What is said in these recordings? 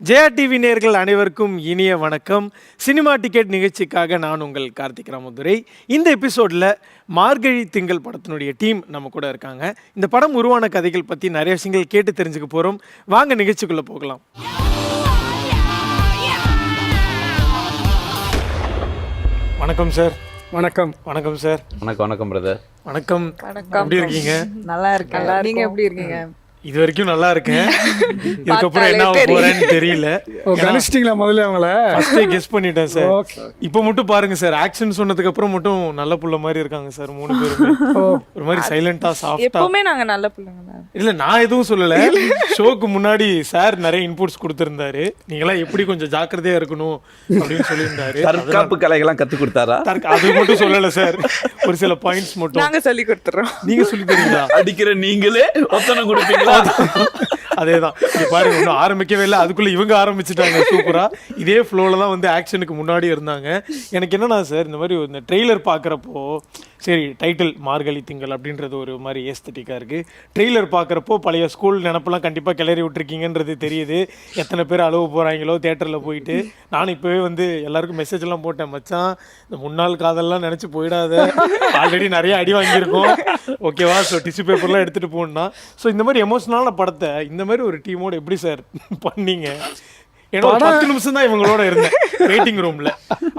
Jaya TV நேயர்கள் அனைவருக்கும் இனிய வணக்கம். சினிமா டிக்கெட் நிகழ்ச்சிக்காக நான் உங்கள் கார்த்திக் ராமதுரை. இந்த எபிசோடில் மார்கழி திங்கள் படத்தினுடைய டீம் நம்ம கூட இருக்காங்க. இந்த படம் உருவான கதைகள் பற்றி நிறைய விஷயங்கள் கேட்டு தெரிஞ்சுக்க போகிறோம். வாங்க நிகழ்ச்சிக்குள்ளே போகலாம். வணக்கம் சார். வணக்கம். வணக்கம் சார். வணக்கம் பிரதர். வணக்கம். எப்படி இருக்கீங்க? நல்லா இருக்கேன். நீங்க எப்படி இருக்கீங்க? இது வரைக்கும் நல்லா இருக்கேன். இதுக்கப்புறம் என்ன ஆக போறேன்னு தெரியல. கணிச்சிட்டீங்களா முதல்ல அவங்கள? ஃபர்ஸ்டே கெஸ் பண்ணிட்டேன் சார். இப்போ மட்டும் பாருங்க சார், ஆக்ஷன் சொன்னதுக்கு அப்புறம் மட்டும் நல்ல புள்ள மாதிரி இருக்காங்க சார் மூணு பேருமே. ஒரு மாதிரி சைலண்டா சாஃப்ட்டா. எப்பவுமே நாங்க நல்ல பிள்ளைங்க தான். இல்ல நான் எதுவும் சொல்லல. ஷோக்கு முன்னாடி சார் நிறைய இன்புட்ஸ் கொடுத்திருந்தாரு. நீங்களாம் எப்படி கொஞ்சம் ஜாக்கிரதையா இருக்கணும் அப்படின்னு சொல்லியிருந்தாரு. தற்காப்பு கலைகள்லாம் கத்து கொடுத்தாரா? அது மட்டும் சொல்லல சார், ஒரு சில பாயிண்ட்ஸ் மட்டும் நாங்க சொல்லி கொடுத்துறோம். நீங்க சொல்லி தரீங்களா? அடிக்கிற நீங்களே ஒத்தனை கொடுப்பீங்களா? அதேதான். பாருங்க, இன்னும் ஆரம்பிக்கவே இல்லை, அதுக்குள்ள இவங்க ஆரம்பிச்சுட்டாங்க சூப்பரா. இதே ஃப்ளோல தான் வந்து ஆக்ஷனுக்கு முன்னாடி இருந்தாங்க. எனக்கு என்னன்னா சார், இந்த மாதிரி இந்த ட்ரெய்லர் பார்க்குறப்போ சரி, டைட்டில் மார்கழி திங்கள் அப்படின்றது ஒரு மாதிரி ஏஸ்தட்டிக்காக இருக்குது. ட்ரெய்லர் பார்க்குறப்போ பழைய ஸ்கூல் நினப்பெல்லாம் கண்டிப்பாக கிளறி விட்டுருக்கீங்கன்றது தெரியுது. எத்தனை பேர் அழுவ போகிறாங்களோ தேட்டரில் போயிட்டு. நானும் இப்போவே வந்து எல்லாருக்கும் மெசேஜ்லாம் போட்டேன், மச்சான் இந்த முன்னாள் காதல்லாம் நினச்சி போயிடாத, ஆல்ரெடி நிறைய அடி வாங்கியிருக்கோம், ஓகேவா? ஸோ டிஷ்யூ பேப்பர்லாம் எடுத்துகிட்டு போகணுன்னா. ஸோ இந்த மாதிரி எமோஷனலான படத்தை இந்த மாதிரி ஒரு டீமோடு எப்படி சார் பண்ணீங்க? ஏன்னா 10 நிமிஷம் தான் இவங்களோட இருந்தேன் வெயிட்டிங் ரூம்ல.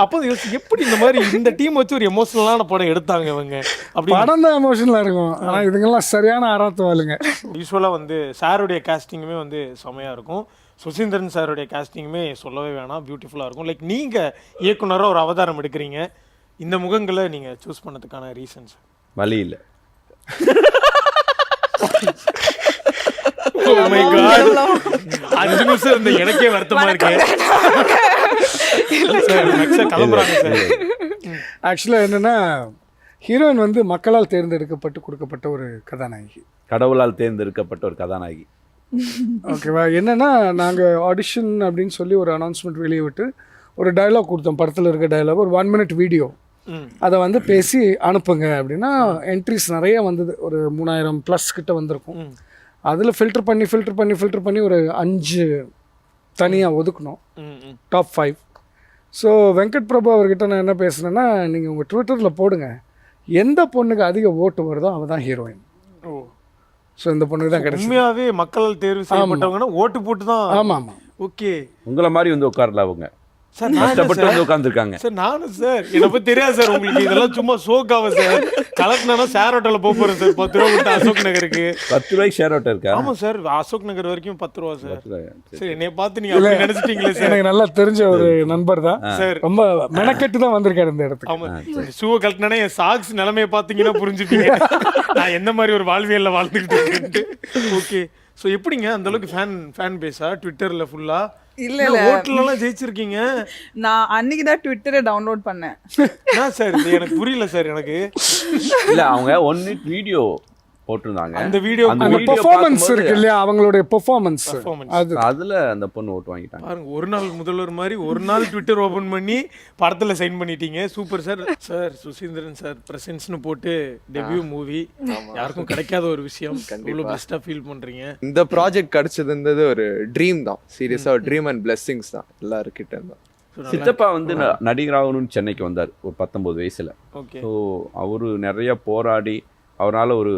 அப்போ எப்படி இந்த மாதிரி இந்த டீம் வச்சு ஒரு எமோஷனலான படம் எடுத்தாங்க இவங்க? அப்படி படம் தான் எமோஷனலாக இருக்கும். ஆனால் இதுங்கெல்லாம் சரியான ஆராத்துவாளுங்க. யூஸ்வலாக வந்து சாருடைய காஸ்டிங்குமே வந்து செமையாக இருக்கும். சுசீந்திரன் சாருடைய காஸ்டிங்குமே சொல்லவே வேணாம், பியூட்டிஃபுல்லாக இருக்கும். லைக் நீங்கள் இயக்குனராக ஒரு அவதாரம் எடுக்கிறீங்க, இந்த முகங்களை நீங்கள் சூஸ் பண்ணதுக்கான ரீசன்ஸ்? வழி இல்லை. Oh my God. 5 நிமிஷம் இருந்த எனக்கே வருத்தமா இருக்கு. ஆக்சுவலாக என்னென்னா, ஹீரோயின் வந்து மக்களால் தேர்ந்தெடுக்கப்பட்டு கொடுக்கப்பட்ட ஒரு கதாநாயகி, கடவுளால் தேர்ந்தெடுக்கப்பட்ட ஒரு கதாநாயகி. ஓகேவா? என்னென்னா, நாங்கள் ஆடிஷன் அப்படின்னு சொல்லி ஒரு அனௌன்ஸ்மெண்ட் வெளியே விட்டு ஒரு டயலாக் கொடுத்தோம். படத்தில் இருக்க டயலாக் ஒரு 1 minute வீடியோ, அதை வந்து பேசி அனுப்புங்க அப்படின்னா என்ட்ரிஸ் நிறைய வந்தது. ஒரு 3000+ கிட்ட வந்திருக்கும். அதில் ஃபில்டர் பண்ணி ஒரு 5 தனியாக ஒதுக்கணும், டாப் 5. ஸோ வெங்கட் பிரபு அவர்கிட்ட நான் என்ன பேசுனேன்னா, நீங்கள் உங்கள் ட்விட்டரில் போடுங்க, எந்த பொண்ணுக்கு அதிக ஓட்டு வருதோ அவள் தான் ஹீரோயின். ஸோ இந்த பொண்ணுக்கு தான் கிடைக்கும். உண்மையாகவே மக்களால் தேர்வு செய்யப்பட்டவங்கன்னா ஓட்டு போட்டு தான். ஆமாம். ஓகே, உங்களை மாதிரி வந்து உட்காரல அவங்க சார். கஷ்டப்பட்டு வந்து உட்காந்துருக்காங்க சார். நானும் சார், என்னை பற்றி தெரியாது சார் உங்களுக்கு. இதெல்லாம் சும்மா ஷோக்காக சார். கலெக்டனா ஷேர் ஹோட்டலில் போக போகிறேன் சார். 10 ரூபா கொடுத்து அசோக் நகருக்கு. 10 ரூபாய்க்கு ஷேர் ஹோட்டல் இருக்கா? ஆமாம் சார், அசோக் நகர் வரைக்கும் 10 ரூபா சார். சரி, என்னை பார்த்து நீங்கள் அப்படி நினச்சிட்டீங்களே சார். எனக்கு நல்லா தெரிஞ்ச ஒரு நண்பர் தான் சார், ரொம்ப மெனக்கெட்டு தான் வந்திருக்காரு இந்த இடத்துக்கு. ஆமாம், ஷூவை கலட்டினா என் சாக்ஸ் நிலைமையை பார்த்தீங்கன்னா புரிஞ்சுப்பீங்க நான் எந்த மாதிரி ஒரு வாழ்வியலில் வாழ்ந்துக்கிட்டு இருக்கேன்ட்டு. ஓகே, ஸோ எப்படிங்க அந்த அளவுக்கு ஃபேன் பேஸா ட்விட்டரில் ஃபுல்லாக? இல்ல ஹோட்டல்லாம் ஜெயிச்சிருக்கீங்க. நான் அன்னைக்கு தான் ட்விட்டரை டவுன்லோட் பண்ணேன். சார் இது எனக்கு புரியல சார். எனக்கு இல்ல, அவங்க 1 minute வீடியோ போட்டிருந்தாங்க. அந்த வீடியோ அந்த பெர்ஃபார்மன்ஸ் இருக்கு இல்லையா, அவங்களுடைய பெர்ஃபார்மன்ஸ், அதுல அந்த பொண்ணு ஓட்டு வாங்கிட்டாங்க. பாருங்க, ஒரு நாள் முதல்வர் மாதிரி ஒரு நாள் ட்விட்டர் ஓபன் பண்ணி படத்துல சைன் பண்ணிட்டீங்க. Super sir. Sir Suseenthiran sir பிரசன்ஸ்னு போட்டு டெபியூ மூவி, யாருக்கும் கிடைக்காத ஒரு விஷயம். இவ்வளவு பெஸ்டா ஃபீல் பண்றீங்க. இந்த ப்ராஜெக்ட் கிடைச்சதுன்றது ஒரு ட்ரீம் தான். சீரியஸா ஒரு ட்ரீம் அண்ட் பிளெஸிங்ஸ் தான் எல்லாருக்கிட்ட இருந்தா. சித்தப்பா வந்து நடிகராகணும்னு சென்னைக்கு வந்தார் ஒரு 19 வயசுல. ஸோ அவரு நிறைய போராடி அவரால் ஒரு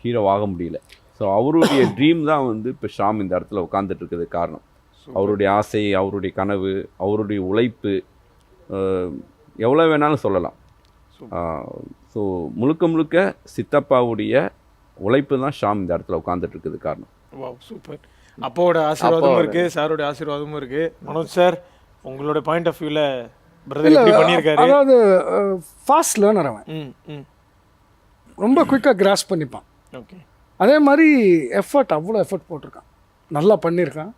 ஹீரோ ஆக முடியல. ஸோ அவருடைய ட்ரீம் தான் வந்து இப்போ ஷாம் இந்த இடத்துல உட்காந்துட்டு இருக்கிறது காரணம். அவருடைய ஆசை, அவருடைய கனவு, அவருடைய உழைப்பு, எவ்வளோ வேணாலும் சொல்லலாம். ஸோ முழுக்க சித்தப்பாவுடைய உழைப்பு தான் ஷாம் இந்த இடத்துல உட்காந்துட்டு இருக்குது காரணம். Wow, super. அப்போட ஆசீர்வாதமும் இருக்கு, சாரோட ஆசீர்வாதமும் இருக்கு. மனோஜ் சார், உங்களோட பாயிண்ட் ஆஃப் வியூல பிரதர் எப்படி பண்ணியிருக்காரு? அதாவது ஃபாஸ்ட் லேர்னர் அவன், ரொம்ப குயிக்காக கிராஸ் பண்ணிப்பான். ஓகே, அதே மாதிரி அவ்வளோ எஃபர்ட் போட்டிருக்கான், நல்லா பண்ணியிருக்கான்.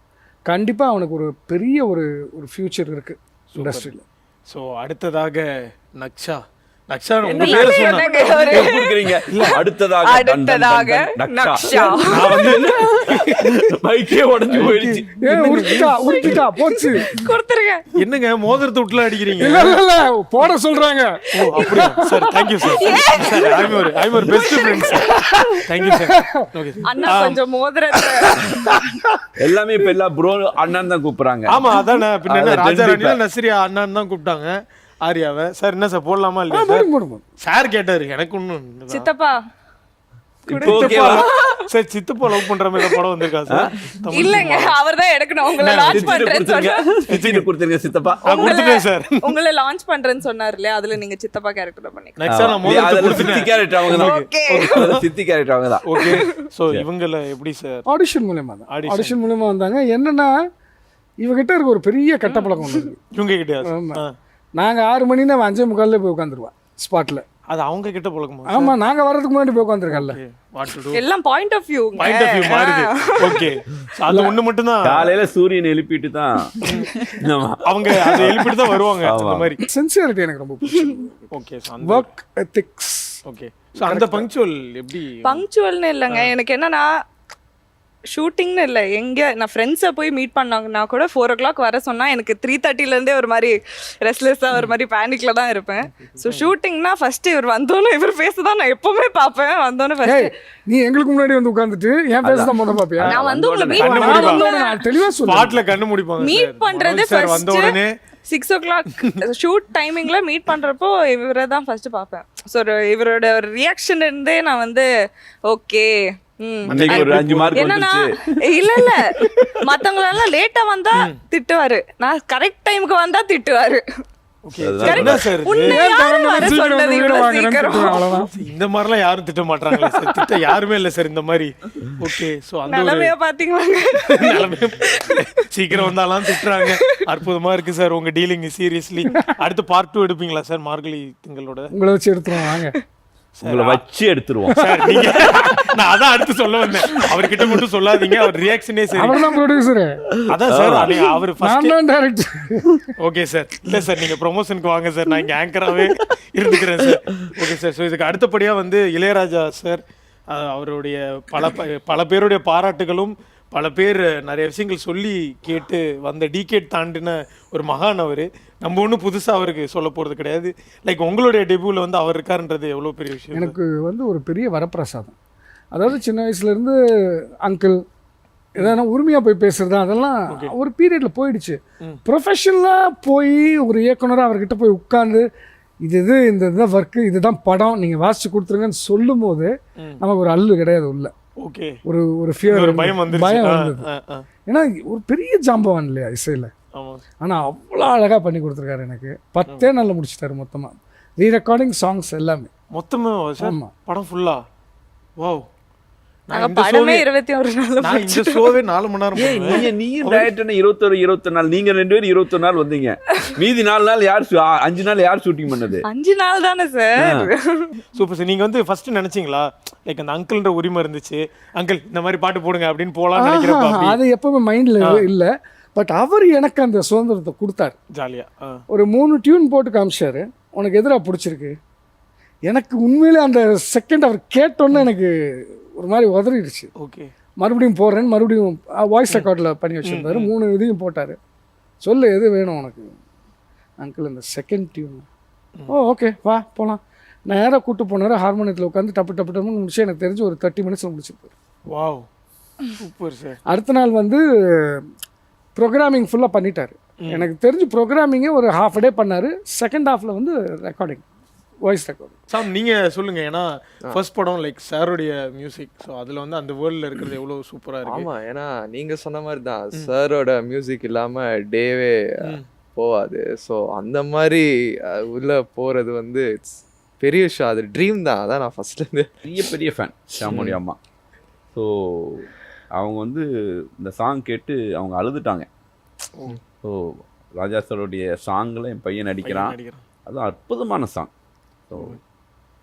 கண்டிப்பாக அவனுக்கு ஒரு பெரிய ஒரு ஃப்யூச்சர் இருக்குது இண்டஸ்ட்ரியில். ஸோ அடுத்ததாக நக்ஷா நக்ஷா உங்க பேர் சொன்னா என்னங்க ஒரு கொடுக்குறீங்க அடுத்ததாக அடுத்ததாக நக்ஷா. நான் வந்து பைக்கே உடஞ்சு போயிடுச்சு. உருட்டிட்டா போச்சு. கொடுத்துருங்க. என்னங்க மோதிரத்தை விட்டுல அடிக்கிறீங்க? இல்ல இல்ல இல்ல போட சொல்றாங்க. ஓ அப்படியா sir, thank you sir. Sir I'm ஒரு best friend sir. Thank you sir. Okay அண்ணா கொஞ்சம் மோதிரத்தை எல்லாமே இப்ப எல்லாம் ப்ரோ அண்ணன் தான் கூப்பிடுறாங்க. ஆமா அதானே. பின்ன என்ன, அதான் ராஜா கண்டிப்பா. ராணில நஸ்ரியா அண்ணான்னு தான் கூப்பிட்டாங்க ஆரியாவை. சார் என்ன சார் போடலாமா இல்லையா சார்? போடுங்க, போடுங்க. சார் கேட்டாரு, எனக்கு ஒன்றும் சித்தப்பா இப்போ ஓகேவா? சார் சித்தப்பா லவ் பண்ற மாதிரி படம் வந்திருக்கா சார்? தமிழ் இல்லங்க, அவர்தான் எடுக்கணும். உங்களை லான்ச் பண்றேன்னு சொன்னா கொடுத்துருங்க சித்தப்பா. கொடுத்துட்டேன் சார். உங்களை லான்ச் பண்றேன்னு சொன்னார் இல்லையா, அதுல நீங்க சித்தப்பா கேரக்டர் பண்ணிக்கலாம். நெக்ஸ்ட் நான் மோதிரத்தை அதுல கொடுத்துட்டேன். சித்தி கேரக்டர் அவங்க தான். Okay. சித்தி கேரக்டர் அவங்க தான். ஓகே சோ இவங்கள எப்படி சார்? ஆடிஷன் மூலமா தான். Audition. ஆடிஷன் மூலமா வந்தாங்க. என்னன்னா இவகிட்ட இருக்க ஒரு பெரிய கட்ட பழக்கம் ஒன்று இருக்கு. இவங்க கிட்டயா ஆமா. சார்? நாங்க 6 மணினா 5:45 போய் உட்காந்துருவோம் ஸ்பாட்ல. அது அவங்க கிட்ட பழக்கமா? ஆமா, நாங்க வர்றதுக்கு முன்னாடி போய் உட்காந்துருக்கல்ல. வாட் டு டு எல்லாம் point of view. Point of view மாறுது. ஓகே அது ஒண்ணு மட்டும் தான். காலையில சூரியன் எழுப்பிட்டு தான் ஆமா. அவங்க அதை எழுப்பிட்டு தான் வருவாங்க அந்த மாதிரி. சின்சியரிட்டி எனக்கு ரொம்ப பிடிக்கும். Okay work ethics. Okay so அந்த பங்க்சுவல் எப்படி? பங்க்சுவல்னு இல்லைங்க, எனக்கு என்னன்னா ஷூட்டிங்னு இல்லை, எங்கே நான் ஃப்ரெண்ட்ஸை போய் மீட் பண்ணாங்கன்னா கூட 4 o'clock வர சொன்னால் எனக்கு 3:30லேருந்தே ஒரு மாதிரி ரெஸ்ட்லெஸ்ஸாக ஒரு மாதிரி பேனிக்கில் தான் இருப்பேன். ஸோ ஷூட்டிங்னா ஃபஸ்ட்டு இவர் வந்தோன்னே இவர் ஃபேஸ் தான் நான் எப்போவுமே பார்ப்பேன். வந்தோன்னே ஃபஸ்ட்டு நீ எங்களுக்கு முன்னாடி வந்து உட்காந்துட்டு என் பேச தான் முதல்ல பாப்பியா? நான் வந்து உங்களை மீட் கண்ணு நான் முடிப்பா. வந்தோடனே நான் தெளிவா சொல்லுவேன். ஸ்பாட்ல கண்ணு முடிப்பாங்க. மீட் பண்ணுறது சார் வந்த உடனே ஃபஸ்ட்டு 6 o'clock ஷூட் டைமிங்கில் மீட் பண்ணுறப்போ இவரை தான் ஃபஸ்ட்டு பார்ப்பேன். ஸோ இவரோட ஒரு ரியாக்ஷன் இருந்தே நான் வந்து ஓகே. அன்னைக்கு ஒரு 5 மார்க் என்னன்னா வந்துச்சு. இல்ல மத்தவங்களெல்லாம் லேட்டா வந்தா திட்டுவாரு, நான் கரெக்ட் டைமுக்கு வந்தா திட்டுவாரு. ஓகே என்ன சார் இது? உன்னை யாரு வர சொன்னது இவ்வளவு சீக்கிரம்? அவ்வளவுதான். இந்த மாதிரிலாம் யாரும் திட்ட மாட்டாங்களே சார். திட்ட யாருமே இல்ல சார் இந்த மாதிரி. ஓகே சோ அந்த ஒரு நிலைமைய பாத்தீங்களாங்க. நிலைமை சீக்கிரம் வந்தாலாம் திட்டுறாங்க. அற்புதமா இருக்கு சார் உங்க டீலிங். சீரியஸ்லி அடுத்து பார்ட் 2 எடுப்பீங்களா சார் மார்கழி திங்களோட? உங்களை வச்சு எடுத்துருவோம் வாங்க. உங்களை வச்சு எடுத்துருவோம். சார் நீங்க நான் அதான் அடுத்து சொல்ல வந்தேன். அவர்கிட்ட மட்டும் சொல்லாதீங்க, அவர் ரியாக்ஷனே சரி. அவர் தான் ப்ரொடியூசர். அதான் சார் அவர் நான் ஃபர்ஸ்ட். தான் டைரக்டர். Okay sir. இல்ல சார் நீங்க ப்ரொமோஷனுக்கு வாங்க சார், நான் இங்க ஆங்கராவே இருந்துக்கிறேன் சார். Okay sir. ஸோ இதுக்கு அடுத்தபடியா வந்து இளையராஜா சார் அவருடைய பல பேருடைய பாராட்டுகளும் பல பேர் நிறைய விஷயங்கள் சொல்லி கேட்டு வந்த டிகேட் தாண்டின ஒரு மகான் அவர். நம்ம ஒன்றும் புதுசாக அவருக்கு சொல்ல போகிறது கிடையாது. லைக் உங்களுடைய டெபியூவில் வந்து அவர் இருக்காருன்றது எவ்வளோ பெரிய விஷயம். எனக்கு வந்து ஒரு பெரிய வரப்பிரசாதம். அதாவது சின்ன வயசுலேருந்து அங்கிள் எதனா உரிமையாக போய் பேசுறது அதெல்லாம் ஒரு பீரியடில் போயிடுச்சு. ப்ரொஃபஷனலாக போய் ஒரு இயக்குனராக அவர்கிட்ட போய் உட்காந்து இது இந்த இதுதான் ஒர்க்கு, இதுதான் படம், நீங்கள் வாசிச்சு கொடுத்துருங்கன்னு சொல்லும் போது நமக்கு ஒரு அல்லு கிடையாது உள்ள. ஓகே ஒரு ஒரு ஃபியர், ஒரு பயம் வந்தது. ஏன்னா ஒரு பெரிய ஜாம்பவான் இல்லையா இசையில். ஆமாம் ஆனால் அவ்வளோ அழகாக பண்ணி கொடுத்துருக்காரு. எனக்கு 10 நாளில் முடிச்சிட்டாரு மொத்தமாக. ரீரெக்கார்டிங் சாங்ஸ் எல்லாமே மொத்தமாக சார். ஆமா. படம் ஃபுல்லா? வாவ். நாங்க படமே 21 நாள் நான் இந்த ஷோவே 4 மணி நேரம் ஏய், பண்ணுவேன். நீங்க டைரக்டர் 21 நாள், நீங்க 2 பேரும் 21 நாள் வந்தீங்க. மீதி 4 நாள் யார் 5 நாள் யார் ஷூட்டிங் பண்ணது? 5 நாள் தானே சார். Super sir. நீங்க வந்து ஃபர்ஸ்ட் நினைச்சீங்களா லைக் அந்த அங்கிள்ன்ற உரிமை இருந்துச்சு, அங்கிள் இந்த மாதிரி பாட்டு போடுங்க அப்படின்னு போலாம்னு நினைக்கிறப்ப அப்படி அது எப்பவுமே மைண்டில் இல்லை. பட் அவர் எனக்கு அந்த சுதந்திரத்தை கொடுத்தாரு. ஜாலியா? ஒரு 3 டியூன் போட்டு காமிச்சாரு. உனக்கு எதிராக பிடிச்சிருக்கு. எனக்கு உண்மையிலே அந்த செகண்ட் அவர் கேட்டோன்னே எனக்கு ஒரு மாதிரி உதறிடுச்சு. ஓகே மறுபடியும் போடுறேன்னு மறுபடியும் வாய்ஸ் ரெக்கார்டில் பண்ணி வச்சுருந்தாரு. 3 இதையும் போட்டார். சொல்லு எது வேணும் உனக்கு அங்கிள் இந்த செகண்ட் டியூன். ஓகே வா போகலாம். நேராக கூப்பிட்டு போனார். ஹார்மோனியத்தில் உட்காந்து டப்பு டப்பு டப்புன்னு முடிச்சு எனக்கு தெரிஞ்சு ஒரு 30 minutes முடிச்சிருப்பார். Wow super sir. அடுத்த நாள் வந்து ப்ரோக்ராமிங் ஃபுல்லாக பண்ணிட்டார். எனக்கு தெரிஞ்சு ப்ரோக்ராமிங்கே ஒரு half a day பண்ணார். செகண்ட் ஹாஃபில் வந்து ரெக்கார்டிங், வாய்ஸ் ரெக்கார்டிங். சார் நீங்க சொல்லுங்க. ஏன்னா ஃபர்ஸ்ட் படம் லைக் சாருடைய மியூசிக். ஸோ அதுல வந்து அந்த வேர்ல்ட்ல இருக்கிறது எவ்வளவு சூப்பரா இருக்கு. ஆமா, ஏன்னா நீங்க சொன்ன மாதிரி தான் சாரோட மியூசிக் இல்லாம டேவே போவாது. ஸோ அந்த மாதிரி உள்ள போறது வந்து இட்ஸ் பெரிய விஷயம். அது ட்ரீம் தான். அதான் நான் ஃபர்ஸ்ட்லேருந்து பெரிய ஃபேன் ஷாமுடைய அம்மா. ஸோ அவங்க வந்து இந்த சாங் கேட்டு அவங்க அழுதுட்டாங்க. ஸோ ராஜா சாரோடைய சாங்கில் என் பையன் நடிக்கிறான். அது அற்புதமான சாங். ஸோ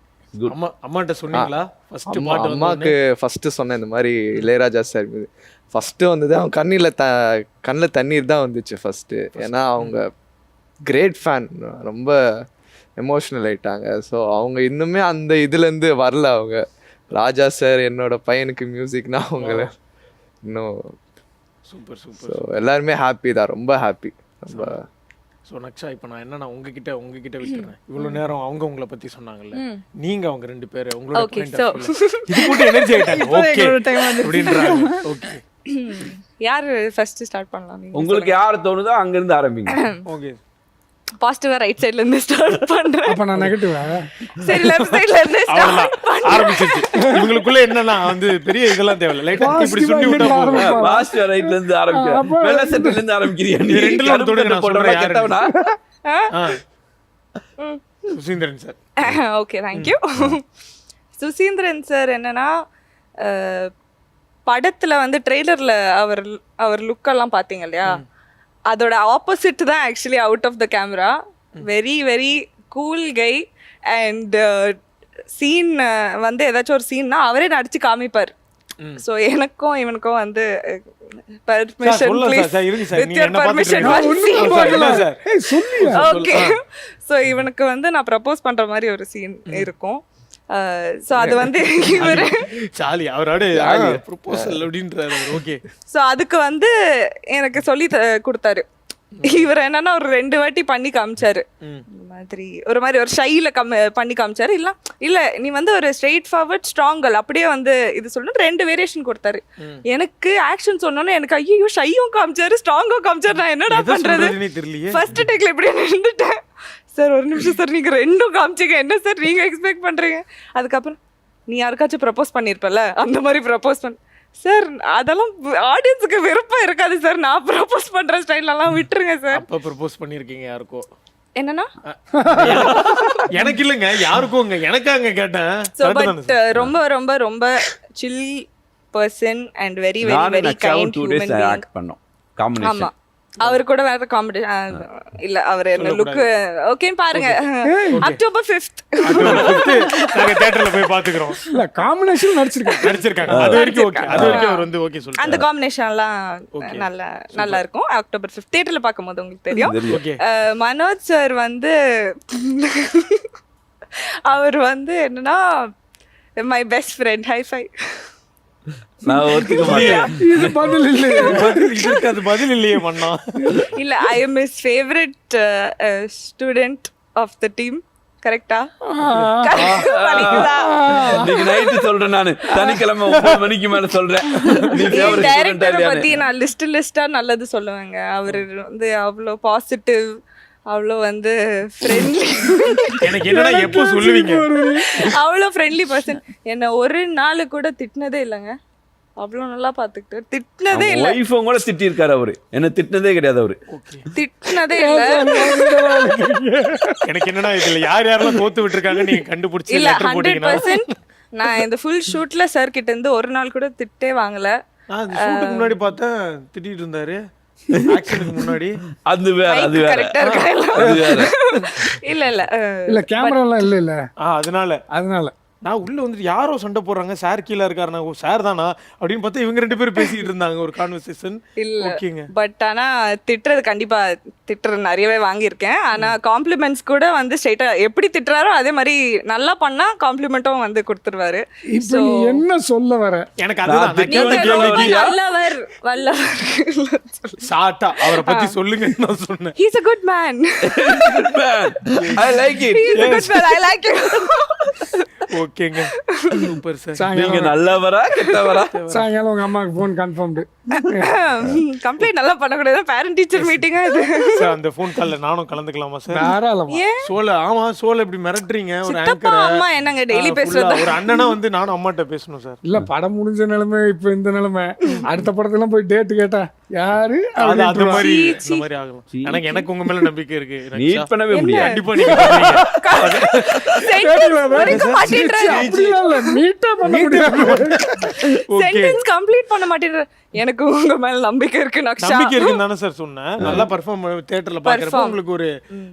அம்மாட்ட சொன்னீங்களா ஃபர்ஸ்ட் பாட்டு? அம்மாவுக்கு ஃபர்ஸ்ட்டு சொன்னேன் இந்த மாதிரி இளையராஜா சார் ஃபர்ஸ்ட்டு வந்தது அவங்க கண்ணில் தண்ணீர் தான் வந்துச்சு ஃபர்ஸ்ட்டு. ஏன்னா அவங்க கிரேட் ஃபேன். ரொம்ப எமோஷ்னல் ஆயிட்டாங்க. ஸோ அவங்க இன்னுமே அந்த இதுலேருந்து வரல. அவங்க ராஜா சார் என்னோட பையனுக்கு மியூசிக்னா அவங்கள இன்னும் சூப்பர் சூப்பர். ஸோ எல்லாருமே ஹாப்பி தான், ரொம்ப ஹாப்பி. ரொம்ப ஸோ நக்ஷா, இப்போ நான் என்னன்னா உங்ககிட்ட விட்டுறேன். இவ்வளோ நேரம் அவங்க உங்களை பற்றி சொன்னாங்கல்ல, நீங்க அவங்க 2 பேர் உங்களோட Okay, point of view ல இது போட்டு எனர்ஜி ஆயிட்டாங்க. ஓகே அப்படின்றாங்க. ஓகே யார் ஃபர்ஸ்ட் ஸ்டார்ட் பண்ணலாம்? நீங்க உங்களுக்கு யார் தோணுதோ அங்கிருந்து ஆரம்பிங்க. ஓகே. பாசிட்டிவா ரைட் சைடுல இருந்து ஸ்டார்ட் பண்றேன். அப்போ நான் நெகட்டிவா? சரி, லெஃப்ட் சைடுல இருந்து ஸ்டார்ட் பண்றேன். ஆரம்பிச்சிருச்சு. இவங்களுக்குள்ள என்னன்னா வந்து பெரிய இதெல்லாம் தேவையில்ல. லைட்டா இப்படி சுண்டி விட்டா போதும். பாஸ்ட் ரைட்ல இருந்து ஆரம்பிக்கிறேன். வெள்ள செட்ல இருந்து ஆரம்பிக்கிறியா நீ? இது ரெண்டுல ஒரு தொடுங்க, நான் சொல்றேன் யாரு. கேட்டவனா? Suseenthiran sir. Okay, thank you. Suseenthiran sir என்னன்னா படத்துல வந்து ட்ரெய்லர்ல அவர் லுக்கெல்லாம் பார்த்தீங்க இல்லையா, அதோட ஆப்போசிட் தான் actually out of the camera. Very very cool guy. And scene வந்து ஏதாச்சும் ஒரு சீன்னா அவரே நடிச்சு காமிப்பார். ஸோ எனக்கும் இவனுக்கும் வந்து பர்மிஷன் சொல்லலாம் ப்ளீஸ், சார், இருங்க சார், வித் நீங்க யுவர் என்ன பர்மிஷன் பார்த்துட்டு சார். ஏய் சொல்லியா? ஓகே. ஸோ இவனுக்கு வந்து நான் ப்ரப்போஸ் பண்ற மாதிரி ஒரு சீன் இருக்கும். ஸோ அது வந்து இவர் சாலி அவரோட ப்ரொபோசல் அப்படின்றாரு. ஓகே. ஸோ அதுக்கு வந்து எனக்கு சொல்லி கொடுத்தாரு. இவர் என்னன்னா ஒரு 2 வாட்டி பண்ணி காமிச்சாரு. ஒரு மாதிரி ஒரு ஷைல பண்ணி காமிச்சாரு. இல்ல நீ வந்து ஒரு ஸ்ட்ரெயிட் ஃபார்வர்ட் ஸ்ட்ராங்கல் அப்படியே வந்து இது சொல்லணும் 2 வேரியேஷன் கொடுத்தாரு. எனக்கு ஆக்ஷன் சொன்னோன்னே எனக்கு ஐயோ ஷையும் காமிச்சாரு ஸ்ட்ராங்கும் காமிச்சாரு. நான் என்னடா பண்றது தெரியலையே. ஃபர்ஸ்ட் டேக்ல இப்படியே நின்றுட்டேன். சார் ஒரு நிமிஷம் சார், நீங்க 2ம் காமிச்சிங்க, என்ன சார் நீங்க எக்ஸ்பெக்ட் பண்றீங்க? அதுக்கப்புறம் நீ யாருக்காச்சும் ப்ரப்போஸ் பண்ணிருப்பல அந்த மாதிரி ப்ரப்போஸ் பண்ண சார். அதெல்லாம் ஆடியன்ஸுக்கு விருப்பம் இருக்காது சார். நான் ப்ரப்போஸ் பண்ற ஸ்டைலெல்லாம் விட்டுருங்க சார். அப்ப ப்ரப்போஸ் பண்ணிருக்கீங்க யாருக்கோ? என்னன்னா எனக்கு இல்லைங்க, யாருக்கும் எனக்காங்க கேட்டேன். ஸோ பட் ரொம்ப ரொம்ப ரொம்ப chill person and very very நானும் வெரி நக்ஷாவும் kind 2 human days being. Act பண்ணோம் காம்பினேஷன். ஆமா, அவர் கூட வேற காம்படிஷன் இல்ல. அவர் என்ன லுக் ஓகே பாருங்க. அக்டோபர் 5th நாங்க தியேட்டர்ல போய் பாத்துக்கிறோம். இல்ல காம்பினேஷன் நடிச்சிருக்காங்க. அது வரைக்கும் ஓகே. அது வரைக்கும் அவர் வந்து ஓகே சொல்றாரு. அந்த காம்பினேஷன்லாம் நல்லா இருக்கும். அக்டோபர் 5th தியேட்டர்ல பார்க்கும்போது உங்களுக்கு தெரியும். ஓகே. மனோஜ் சார் வந்து அவர் வந்து என்னன்னா my best friend. High five. நான் ஒத்துக்க மாட்டேன். இது பதில் இல்லையே. இதுக்கு அது பதில் இல்லையே மண்ணா. இல்ல, I am his favourite student of the team. கரெக்டா? இன்னைக்கு நைட்டு சொல்றேன் நானு. சனிக்கிழமை 9 மணிக்கு மேல சொல்றேன். நீ ஃபேவரட் ஸ்டூடெண்டா டைரக்டரை இல்லையா? பத்தி நான் லிஸ்டா நல்லது சொல்லுவேங்க. அவரு வந்து அவ்வளோ பாசிட்டிவ், அவ்வளோ வந்து ஃப்ரெண்ட்லி. எனக்கு என்னடா எப்போ சொல்லுவீங்க? அவ்வளோ ஃப்ரெண்ட்லி பர்சன். என்ன ஒரு நாள் கூட திட்டினதே இல்லைங்க. அவ்வளோ நல்லா பார்த்துக்கிட்டு திட்டினதே இல்லை. ஒய்ஃபும் கூட திட்டி இருக்காரு அவரு. என்ன திட்டினதே கிடையாது அவரு. திட்டினதே இல்லை. எனக்கு என்னடா இதுல யாரெல்லாம் கோத்து விட்டுருக்காங்க நீங்க கண்டுபிடிச்சி இல்ல, லெட்டர் போட்டீங்கன்னா 100% நான் இந்த ஃபுல் ஷூட்ல சார் கிட்ட இருந்து ஒரு நாள் கூட திட்டே வாங்கல. நான் ஷூட்டுக்கு முன்னாடி பார்த்தேன் திட்டிட்டு இருந்தாரு. ஆக்ஷனுக்கு முன்னாடி அது வேற, அது வேற, கரெக்டா இருக்கா? அது வேற. இல்ல இல்ல இல்ல கேமராலாம் இல்ல அதனால நான் உள்ள வந்துட்டு யாரோ சண்டை போடுறாங்க, சார் கீழே இருக்காரு, நான் சார் தானா அப்படின்னு பார்த்தா இவங்க 2 பேரும் பேசிட்டு இருந்தாங்க ஒரு கான்வர்சேஷன். இல்ல. ஓகேங்க. பட் ஆனா திட்டுறது கண்டிப்பா நிறையவே வாங்கியிருக்கேன். ஆனா காம்ப்ளிமெண்ட்ஸ் கூட வந்து ஸ்ட்ரைட்டா எப்படி திட்டுறாரோ அதே மாதிரி நல்லா பண்ணா காம்ப்ளிமெண்ட்டும் வந்து கொடுத்துருவாரு. இப்போ நீ என்ன சொல்ல வர? எனக்கு அதுதான் நான் நீங்க கேட்ட கேள்விக்கு வல்லவர் ஷார்ட்டா அவரை பத்தி சொல்லுங்க நான் சொன்னேன். He's a good man. I like it. He's a good man. I like him. ஓகேங்க, சூப்பர் சார். நீங்க நல்லவரா கெட்டவரா? சாயங்காலம் உங்க அம்மாவுக்கு ஃபோன் கன்ஃபார்ம்டு. கம்ப்ளைண்ட் நல்லா பண்ணக்கூடாது. பேரண்ட் டீச்சர் மீட்டிங்கா இது. சார் அந்த ஃபோன் கால்ல நானும் கலந்துக்கலாமா சார்? தாராளமா. சோல இப்படி மிரட்டுறீங்க ஒரு சித்தப்பா ஆங்கர். அம்மா என்னங்க டெய்லி பேசுறது? ஒரு அண்ணனா வந்து நானும் அம்மாட்ட பேசணும் சார். இல்ல படம் முடிஞ்ச நிலைமை இப்போ இந்த நிலைமை. அடுத்த படத்துல போய் டேட் கேட்டா யாரு அது அந்த மாதிரி சீ. அந்த மாதிரி ஆகலாம். எனக்கு உங்க மேல நம்பிக்கை இருக்கு. மீட் பண்ணவே முடியாது. கண்டிப்பா நீங்க பண்ணுவீங்க. சென்டென்ஸ் கம்ப்ளீட் பண்ண மாட்டேன்ற. எனக்கு உங்க மேல நம்பிக்கை இருக்கு நக்ஷா. நம்பிக்கை இருக்குன்னு தானே சார் சொன்னேன். நல்லா பெர்ஃபார்ம் தியேட்டர்ல பாக்குறப்ப உங்களுக்கு ஒரு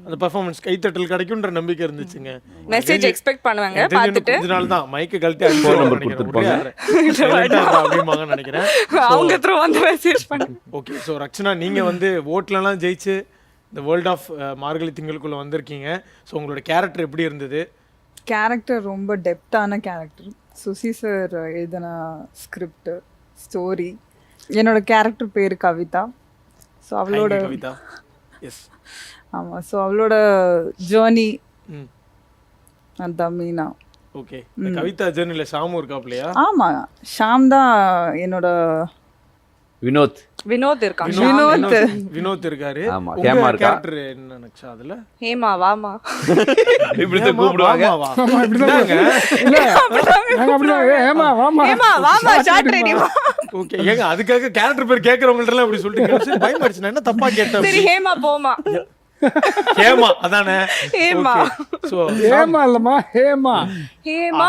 அந்த பெர்ஃபார்மன்ஸ் கைத்தட்டல் கிடைக்கும்ன்ற நம்பிக்கை இருந்துச்சுங்க. மெசேஜ் எக்ஸ்பெக்ட் பண்ணுவாங்க பார்த்துட்டு. இதனால தான் மைக்க கழட்டி அடிச்சு Phone number கொடுத்துருப்பாங்க அப்படிமாங்க நினைக்கிறேன். அவங்க த்ரூ வந்து மெசேஜ் பண்ணு. ஓகே. ஸோ ரக்ஷனா நீங்க வந்து ஓட்லலாம் ஜெயிச்சு இந்த வேர்ல்ட் ஆஃப் மார்கழி திங்களுக்குள்ளே வந்திருக்கீங்க. ஸோ உங்களோட கேரக்டர் எப்படி இருந்தது? கேரக்டர் ரொம்ப டெப்த்தான கேரக்டர். சுசி சார் எழுதின ஸ்கிரிப்ட் ஸ்டோரி. என்னோட கேரக்டர் பேர் கவிதா. ஸோ அவளோட கவிதா. எஸ். ஆமாம், ஸோ அவளோட ஜேர்னி ம். அதான் மீனா. ஓகே. கவிதா ஜெர்னில ஷாமு இருக்காப்லையா? ஆமாம், ஷாம் தான் என்னோட வினோத் இருக்காங்க. வினோத் இருக்காரு. ஆமா, உங்க ஹேமா இருக்கா. கேரக்டர் என்ன நக்ஷா அதுல? ஹேமா வாமா. இப்படி தான் கூப்பிடுவாங்க. ஆமாவா? ஆமா, இப்படிதான் இல்ல நாங்க அப்படிதான் ஏமா வாமா ஹேமா வாமா ஷார்ட் ரெடி. ஓகே. ஏங்க அதுக்காக கேரக்டர் பேர் கேக்குறவங்கள்ட்ட எல்லாம் இப்படி சொல்லிட்டு சரி, பயமாயிடுச்சு. நான் என்ன தப்பா கேட்டேன்? சரி ஹேமா போமா. ஹேமா அதானே? ஹேமா. சோ ஏமா இல்லம்மா ஹேமா. ஹேமா.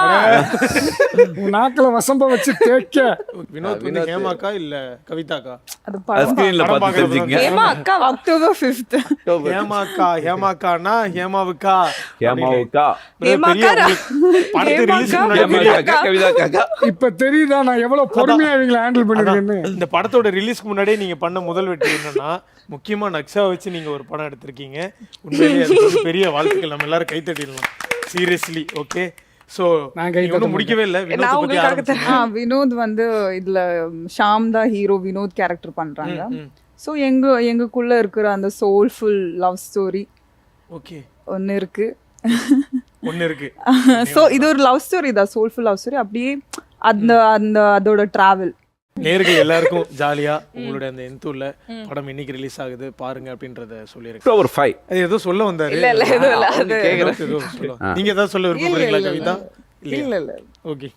உன் நாக்குல வசம்ப வச்சு தேய்க்க. வினோத் வந்து ஹேமாக்கா இல்ல கவிதாக்கா? அது படம் ஸ்கிரீன்ல படம் பார்த்து தெரிஞ்சுங்க. ஹேமா அக்கா. October 5th. ஹேமாக்கா. ஹேமாக்கானா ஹேமாவுக்கா? ஹேமாவுக்கா. பெரிய படத்தை ரிலீஸ் ஹேமாக்கா, கவிதா காக்கா. இப்ப தெரியுதா நான் எவ்வளவு பொறுமையா இவங்களை ஹேண்டில் பண்ணிருக்கேன்னு. இந்த படத்தோட ரிலீஸ்க்கு முன்னாடியே நீங்க பண்ண முதல் வெற்றி என்னன்னா, முக்கியமா நக்ஷா வச்சு நீங்க ஒரு படம் எடுத்திருக்கீங்க. உண்மையிலேயே அது வந்து பெரிய வாழ்த்துக்கள். நம்ம எல்லாரும் கை தட்டிடலாம் சீரியஸ்லி. ஓகே. சோ நான் கை இன்னும் முடிக்கவே இல்ல. நான் வினோத் பத்தி உங்களுக்காக ஆரம்பிச்சீங்க. வினோத் வந்து இதுல ஷாம் தான் ஹீரோ, வினோத் கேரக்டர் பண்றாங்க. ஸோ எங்களுக்குள்ள இருக்கிற அந்த சோல்ஃபுல் லவ் ஸ்டோரி ஓகே. ஒன்று இருக்கு. ஒன்னு இருக்கு. ஸோ இது ஒரு லவ் ஸ்டோரி தான், சோல்ஃபுல் லவ் ஸ்டோரி. அப்படியே அந்த அந்த அதோட டிராவல். நேர்கள் எல்லாருக்கும் ஜாலியா உங்களுடைய அந்த எந்தூர்ல படம் இன்னைக்கு ரிலீஸ் ஆகுது பாருங்க அப்படின்றத சொல்லிருக்கேன். அக்டோபர் 5. அது ஏதோ சொல்ல வந்தாரு. இல்ல இல்ல எதுவும் இல்ல. அது ஏதோ சொல்ல. நீங்க ஏதாவது சொல்ல விருப்பப்படுறீங்களா கவிதா? இல்ல இல்ல. ஓகே.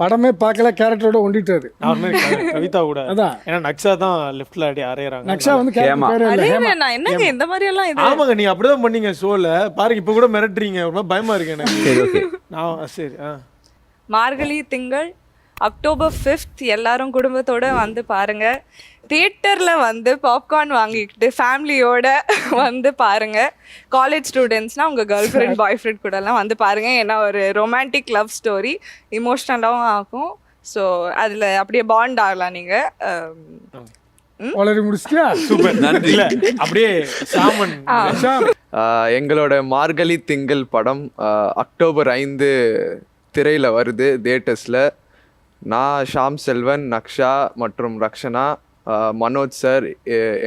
படமே பார்க்கல, கேரக்டரோட ஒண்டிட்டாரு. நார்மலி கவிதா கூட அதான். ஏன்னா நக்ஷா தான் லெஃப்ட்ல அடி அரையறாங்க. நக்ஷா வந்து கேரக்டர் பேரே இல்ல. அரே நான் என்னங்க இந்த மாதிரி எல்லாம் இது. ஆமாங்க, நீ அப்படிதான் பண்ணீங்க ஷோல. பாருங்க இப்ப கூட மிரட்டுறீங்க. ரொம்ப பயமா இருக்கு எனக்கு. சரி, ஓகே. நான் சரி. மார்கழி திங்கள் அக்டோபர் 5th எல்லாரும் குடும்பத்தோட வந்து பாருங்க. தியேட்டர்ல வந்து பாப்கார்ன் வாங்கிக்கிட்டு ஃபேமிலியோட வந்து பாருங்க. காலேஜ் ஸ்டூடெண்ட்ஸ்னா உங்க கேர்ள் ஃப்ரெண்ட் பாய் ஃப்ரெண்ட் கூட எல்லாம் வந்து பாருங்க. ஏன்னா ஒரு ரொமான்டிக் லவ் ஸ்டோரி, இமோஷனலாகவும் ஆகும். ஸோ அதுல அப்படியே பாண்ட் ஆகலாம் நீங்க. வளரி முடிச்சியா? சூப்பர். நன்றி. இல்ல அப்படியே சாமன் எங்களோட மார்கழி திங்கள் படம் அக்டோபர் 5 திரையில வருது தியேட்டர்ஸில். நான் ஷாம் செல்வன், நக்ஷா மற்றும் ரக்ஷனா, மனோஜ் சார்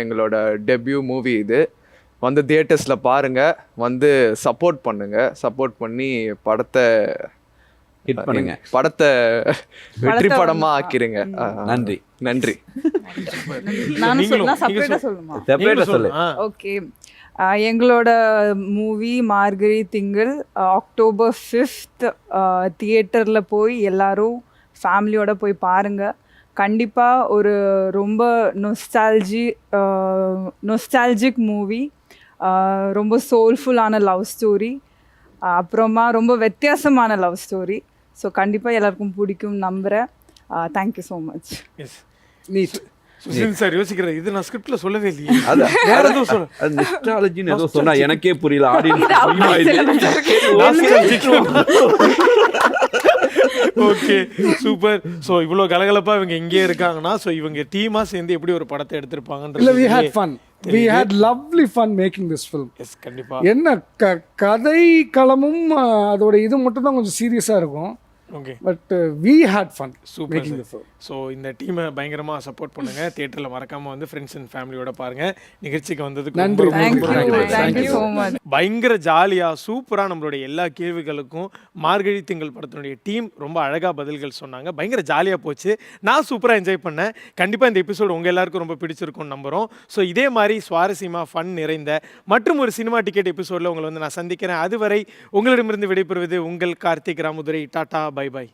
எங்களோட டெபியூ மூவி இது. வந்து தியேட்டர்ஸில் பாருங்கள், வந்து சப்போர்ட் பண்ணுங்கள். சப்போர்ட் பண்ணி படத்தை ஹிட் பண்ணுங்க. படத்தை வெற்றி படமாக ஆக்கிருங்க. நன்றி. நன்றி. நான் செப்பரேட்டா சொல்லுமா? செப்பரேட்டா சொல்லு. ஓகே. எங்களோட மூவி மார்கழி திங்கள் அக்டோபர் 5th தியேட்டரில் போய் எல்லாரும் ஃபேமிலியோட போய் பாருங்கள். கண்டிப்பாக ஒரு ரொம்ப நொஸ்டால்ஜிக் மூவி, ரொம்ப சோல்ஃபுல்லான லவ் ஸ்டோரி, அப்புறமா ரொம்ப வித்தியாசமான லவ் ஸ்டோரி. ஸோ கண்டிப்பாக எல்லாருக்கும் பிடிக்கும் நம்புகிறேன். Thank you so much. எஸ். நீ சுசில் சார் யோசிக்கிறது இது நான் ஸ்கிரிப்ட்ல சொல்லவே இல்லையே. அதான் வேற எதுவும் சொல்ல. அது நிஸ்டாலஜின்னு ஏதோ சொன்னா எனக்கே புரியல. Audience okay super. ஸோ இவ்வளோ கலகலப்பா இவங்க இங்கே இருக்காங்கன்னா ஸோ இவங்க டீமா சேர்ந்து எப்படி ஒரு படத்தை எடுத்திருப்பாங்கன்றது. இல்ல, we had fun. We had lovely fun making this film. Yes கண்டிப்பா. என்ன கதை களமும் அதோட இது மட்டும் தான் கொஞ்சம் சீரியஸா இருக்கும். Okay. But we had fun super making the film. So இந்த டீமை பயங்கரமாக சப்போர்ட் பண்ணுங்க. தியேட்டரில் மறக்காம வந்து ஃப்ரெண்ட்ஸ் அண்ட் ஃபேமிலியோட பாருங்க. நிகழ்ச்சிக்கு வந்ததுக்கு நன்றி. Thank you so much. பயங்கர ஜாலியாக சூப்பராக நம்மளுடைய எல்லா கேள்விகளுக்கும் மார்கழி திங்கள் படத்தினுடைய டீம் ரொம்ப அழகாக பதில்கள் சொன்னாங்க. பயங்கர ஜாலியாக போச்சு. நான் சூப்பராக என்ஜாய் பண்ணேன். கண்டிப்பாக இந்த எபிசோடு உங்கள் எல்லாருக்கும் ரொம்ப பிடிச்சிருக்கும்னு நம்புகிறோம். ஸோ இதே மாதிரி சுவாரஸ்யமாக ஃபன் நிறைந்த மற்றும் ஒரு சினிமா டிக்கெட் எபிசோடில் உங்களை வந்து நான் சந்திக்கிறேன். அதுவரை உங்களிடமிருந்து விடைபெறுவது உங்கள் கார்த்திக் ராமுதுரை. டாடா, பை பாய்.